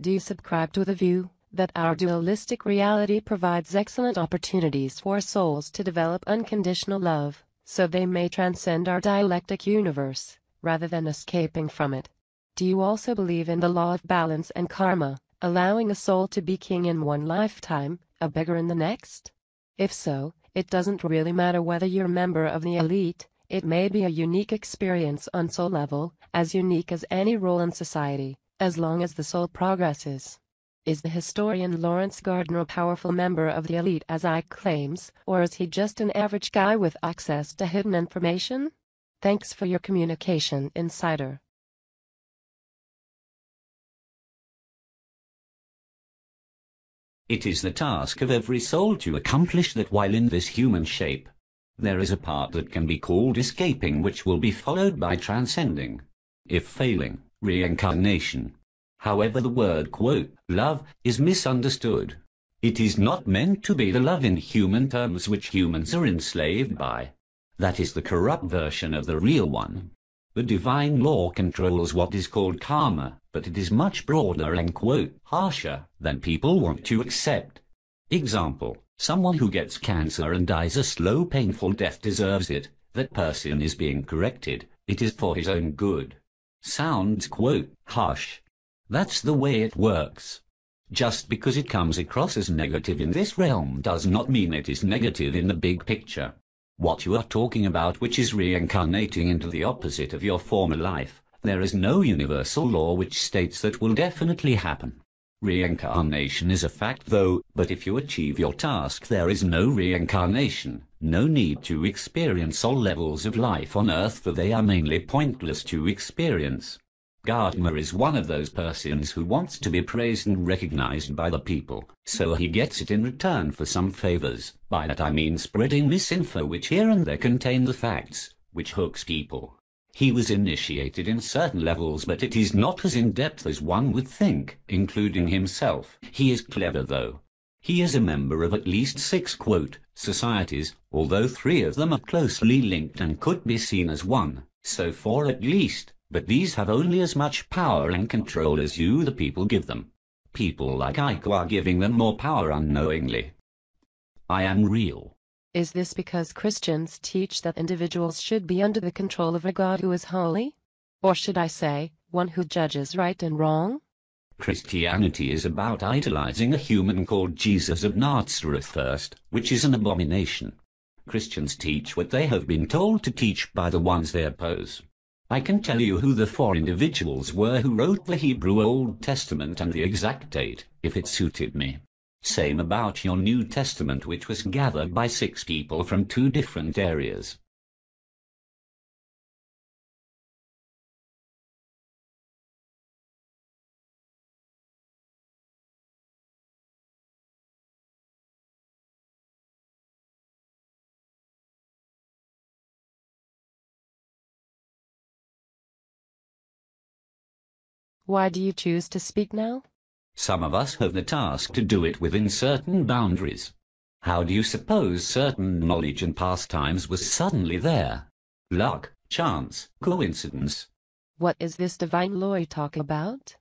Do you subscribe to the view that our dualistic reality provides excellent opportunities for souls to develop unconditional love, so they may transcend our dialectic universe, rather than escaping from it? Do you also believe in the law of balance and karma, allowing a soul to be king in one lifetime, a beggar in the next? If so, it doesn't really matter whether you're a member of the elite. It may be a unique experience on soul level, as unique as any role in society, as long as the soul progresses. Is the historian Lawrence Gardner a powerful member of the elite as Ike claims, or is he just an average guy with access to hidden information? Thanks for your communication, Insider. It is the task of every soul to accomplish that while in this human shape. There is a part that can be called escaping, which will be followed by transcending. If failing, reincarnation. However, the word, quote, love, is misunderstood. It is not meant to be the love in human terms which humans are enslaved by. That is the corrupt version of the real one. The divine law controls what is called karma, but it is much broader and, quote, harsher than people want to accept. Example, someone who gets cancer and dies a slow, painful death deserves it. That person is being corrected. It is for his own good. Sounds, quote, harsh. That's the way it works. Just because it comes across as negative in this realm does not mean it is negative in the big picture. What you are talking about, which is reincarnating into the opposite of your former life, there is no universal law which states that will definitely happen. Reincarnation is a fact though, but if you achieve your task there is no reincarnation, no need to experience all levels of life on earth, for they are mainly pointless to experience. Gardner is one of those persons who wants to be praised and recognized by the people, so he gets it in return for some favors. By that I mean spreading misinfo which here and there contain the facts, which hooks people. He was initiated in certain levels, but it is not as in-depth as one would think, including himself. He is clever though. He is a member of at least 6, quote, societies, although 3 of them are closely linked and could be seen as one, so 4 at least. But these have only as much power and control as you, the people, give them. People like Ike are giving them more power unknowingly. I am real. Is this because Christians teach that individuals should be under the control of a God who is holy? Or should I say, one who judges right and wrong? Christianity is about idolizing a human called Jesus of Nazareth first, which is an abomination. Christians teach what they have been told to teach by the ones they oppose. I can tell you who the 4 individuals were who wrote the Hebrew Old Testament and the exact date, if it suited me. Same about your New Testament, which was gathered by 6 people from 2 different areas. Why do you choose to speak now? Some of us have the task to do it within certain boundaries. How do you suppose certain knowledge and pastimes was suddenly there? Luck, chance, coincidence. What is this divine law you talk about?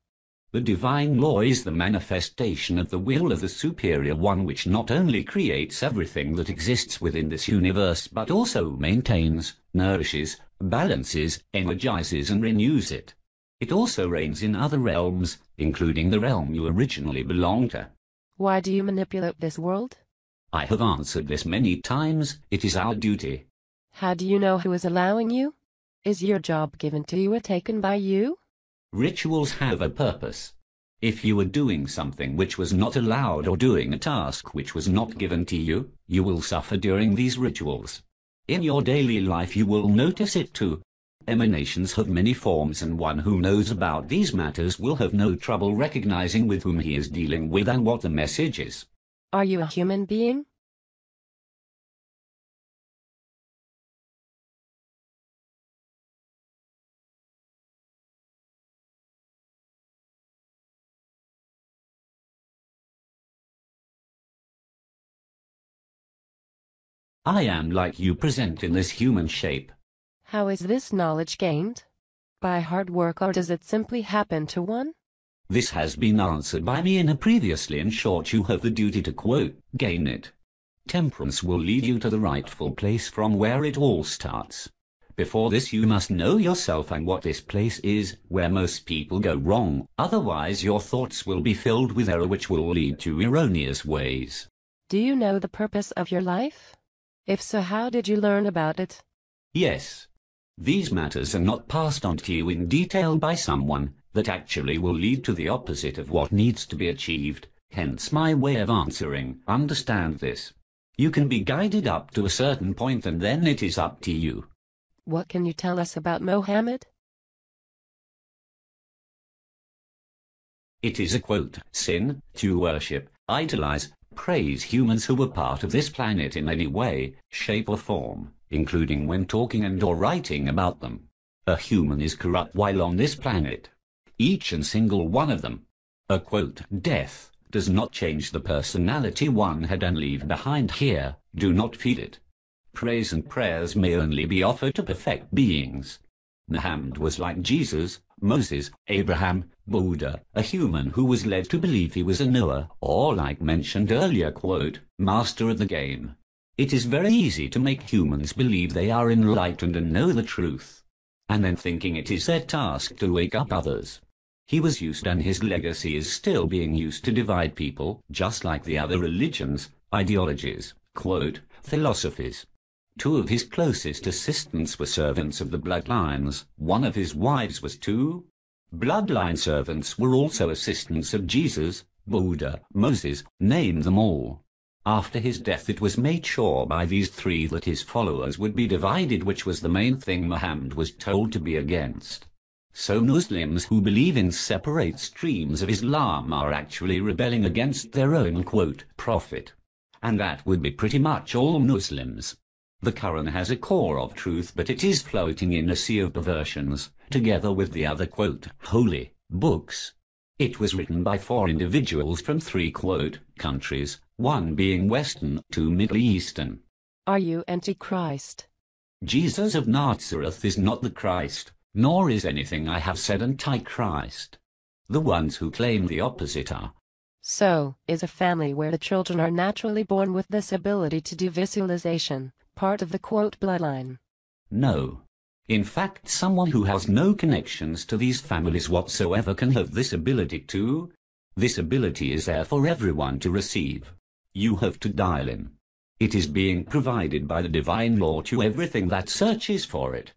The divine law is the manifestation of the will of the superior one, which not only creates everything that exists within this universe but also maintains, nourishes, balances, energizes and renews it. It also reigns in other realms, including the realm you originally belonged to. Why do you manipulate this world? I have answered this many times. It is our duty. How do you know who is allowing you? Is your job given to you or taken by you? Rituals have a purpose. If you are doing something which was not allowed or doing a task which was not given to you, you will suffer during these rituals. In your daily life you will notice it too. Emanations have many forms, and one who knows about these matters will have no trouble recognizing with whom he is dealing with and what the message is. Are you a human being? I am like you, present in this human shape. How is this knowledge gained? By hard work, or does it simply happen to one? This has been answered by me in a previously. In short, you have the duty to quote, gain it. Temperance will lead you to the rightful place from where it all starts. Before this you must know yourself and what this place is, where most people go wrong, otherwise your thoughts will be filled with error which will lead to erroneous ways. Do you know the purpose of your life? If so, how did you learn about it? Yes. These matters are not passed on to you in detail by someone that actually will lead to the opposite of what needs to be achieved, hence my way of answering. Understand this. You can be guided up to a certain point and then it is up to you. What can you tell us about Mohammed? It is a quote, sin, to worship, idolize, praise humans who were part of this planet in any way, shape or form, including when talking and or writing about them. A human is corrupt while on this planet. Each and single one of them. A quote, death, does not change the personality one had and leave behind here, do not feed it. Praise and prayers may only be offered to perfect beings. Muhammad was like Jesus, Moses, Abraham, Buddha, a human who was led to believe he was a Noah, or like mentioned earlier, quote, master of the game. It is very easy to make humans believe they are enlightened and know the truth, and then thinking it is their task to wake up others. He was used and his legacy is still being used to divide people, just like the other religions, ideologies, quote, philosophies. Two of his closest assistants were servants of the bloodlines. One of his wives was two. Bloodline servants were also assistants of Jesus, Buddha, Moses, name them all. After his death it was made sure by these three that his followers would be divided, which was the main thing Muhammad was told to be against. So Muslims who believe in separate streams of Islam are actually rebelling against their own, quote, prophet. And that would be pretty much all Muslims. The Quran has a core of truth, but it is floating in a sea of perversions, together with the other, quote, holy books. It was written by 4 individuals from 3, quote, countries, one being Western, 2 Middle Eastern. Are you Antichrist? Jesus of Nazareth is not the Christ, nor is anything I have said Antichrist. The ones who claim the opposite are. So, is a family where the children are naturally born with this ability to do visualization part of the, quote, bloodline? No. In fact, someone who has no connections to these families whatsoever can have this ability too. This ability is there for everyone to receive. You have to dial in. It is being provided by the divine law to everything that searches for it.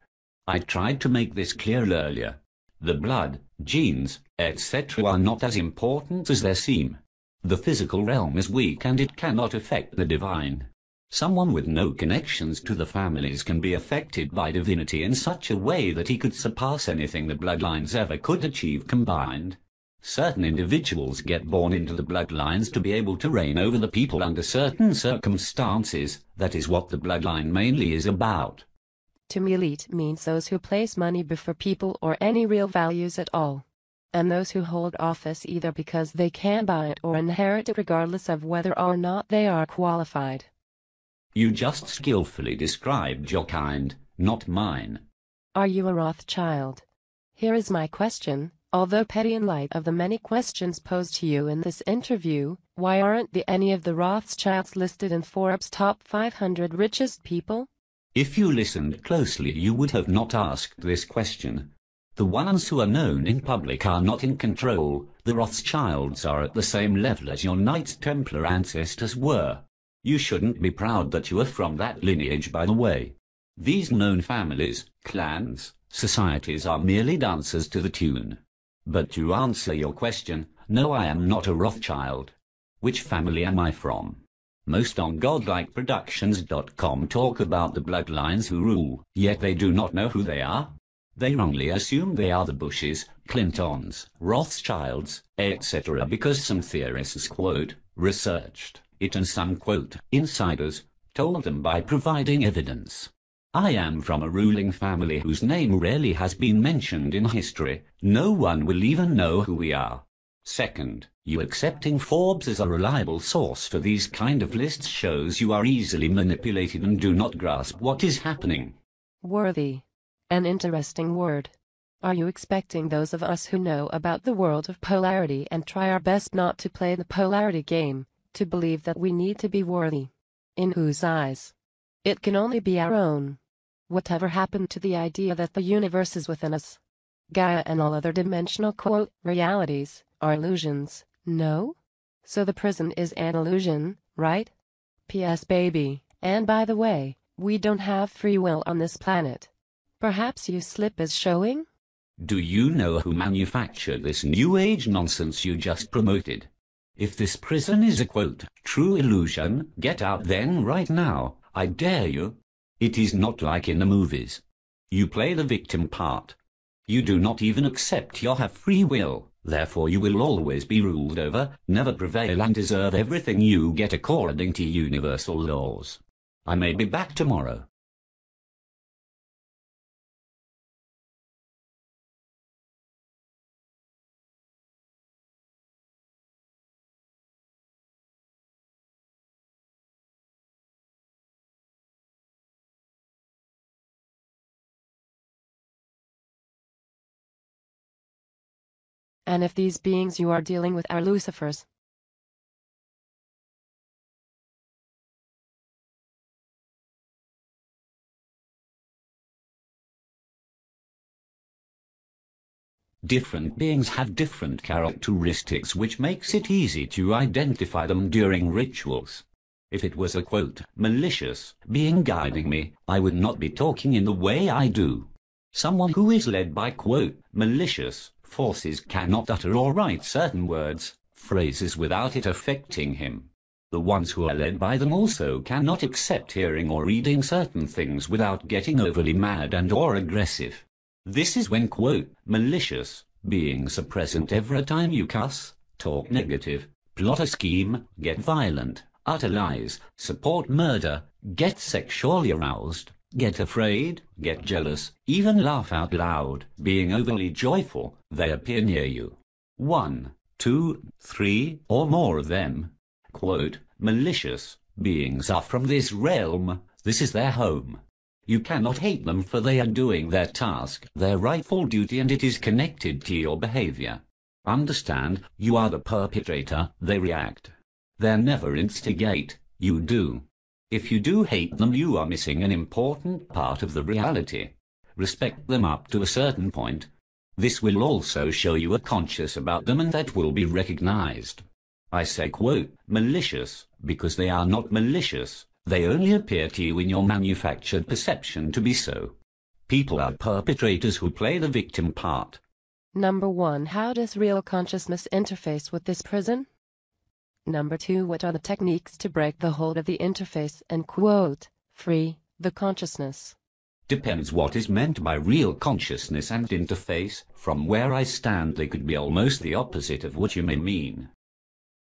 I tried to make this clear earlier. The blood, genes, etc. are not as important as they seem. The physical realm is weak and it cannot affect the divine. Someone with no connections to the families can be affected by divinity in such a way that he could surpass anything the bloodlines ever could achieve combined. Certain individuals get born into the bloodlines to be able to reign over the people under certain circumstances. That is what the bloodline mainly is about. To me, elite means those who place money before people or any real values at all. And those who hold office either because they can buy it or inherit it regardless of whether or not they are qualified. You just skillfully described your kind, not mine. Are you a Rothschild? Here is my question. Although petty in light of the many questions posed to you in this interview, why aren't any of the Rothschilds listed in Forbes' top 500 richest people? If you listened closely, you would have not asked this question. The ones who are known in public are not in control. The Rothschilds are at the same level as your Knights Templar ancestors were. You shouldn't be proud that you are from that lineage, by the way. These known families, clans, societies are merely dancers to the tune. But to answer your question, no, I am not a Rothschild. Which family am I from? Most on godlikeproductions.com talk about the bloodlines who rule, yet they do not know who they are. They wrongly assume they are the Bushes, Clintons, Rothschilds, etc. because some theorists, quote, researched it and some, quote, insiders told them by providing evidence. I am from a ruling family whose name rarely has been mentioned in history. No one will even know who we are. Second, you accepting Forbes as a reliable source for these kind of lists shows you are easily manipulated and do not grasp what is happening. Worthy. An interesting word. Are you expecting those of us who know about the world of polarity and try our best not to play the polarity game, to believe that we need to be worthy? In whose eyes? It can only be our own. Whatever happened to the idea that the universe is within us? Gaia and all other dimensional realities are illusions, no? So the prison is an illusion, right? P.S. baby, and by the way, we don't have free will on this planet. Perhaps your slip is showing? Do you know who manufactured this new age nonsense you just promoted? If this prison is a true illusion, get out then right now, I dare you. It is not like in the movies. You play the victim part. You do not even accept you have free will, therefore you will always be ruled over, never prevail and deserve everything you get according to universal laws. I may be back tomorrow. And if these beings you are dealing with are Lucifers? Different beings have different characteristics which makes it easy to identify them during rituals. If it was a malicious being guiding me, I would not be talking in the way I do. Someone who is led by malicious forces cannot utter or write certain words, phrases without it affecting him. The ones who are led by them also cannot accept hearing or reading certain things without getting overly mad and or aggressive. This is when malicious beings are present every time you cuss, talk negative, plot a scheme, get violent, utter lies, support murder, get sexually aroused, get afraid, get jealous, even laugh out loud, being overly joyful. They appear near you. 1, 2, 3, or more of them. Malicious beings are from this realm. This is their home. You cannot hate them, for they are doing their task, their rightful duty, and it is connected to your behavior. Understand, you are the perpetrator, they react. They never instigate, you do. If you do hate them, you are missing an important part of the reality. Respect them up to a certain point. This will also show you are conscious about them, and that will be recognized. I say malicious, because they are not malicious. They only appear to you in your manufactured perception to be so. People are perpetrators who play the victim part. Number 1. How does real consciousness interface with this prison? Number 2. What are the techniques to break the hold of the interface and free the consciousness? Depends what is meant by real consciousness and interface. From where I stand, they could be almost the opposite of what you may mean.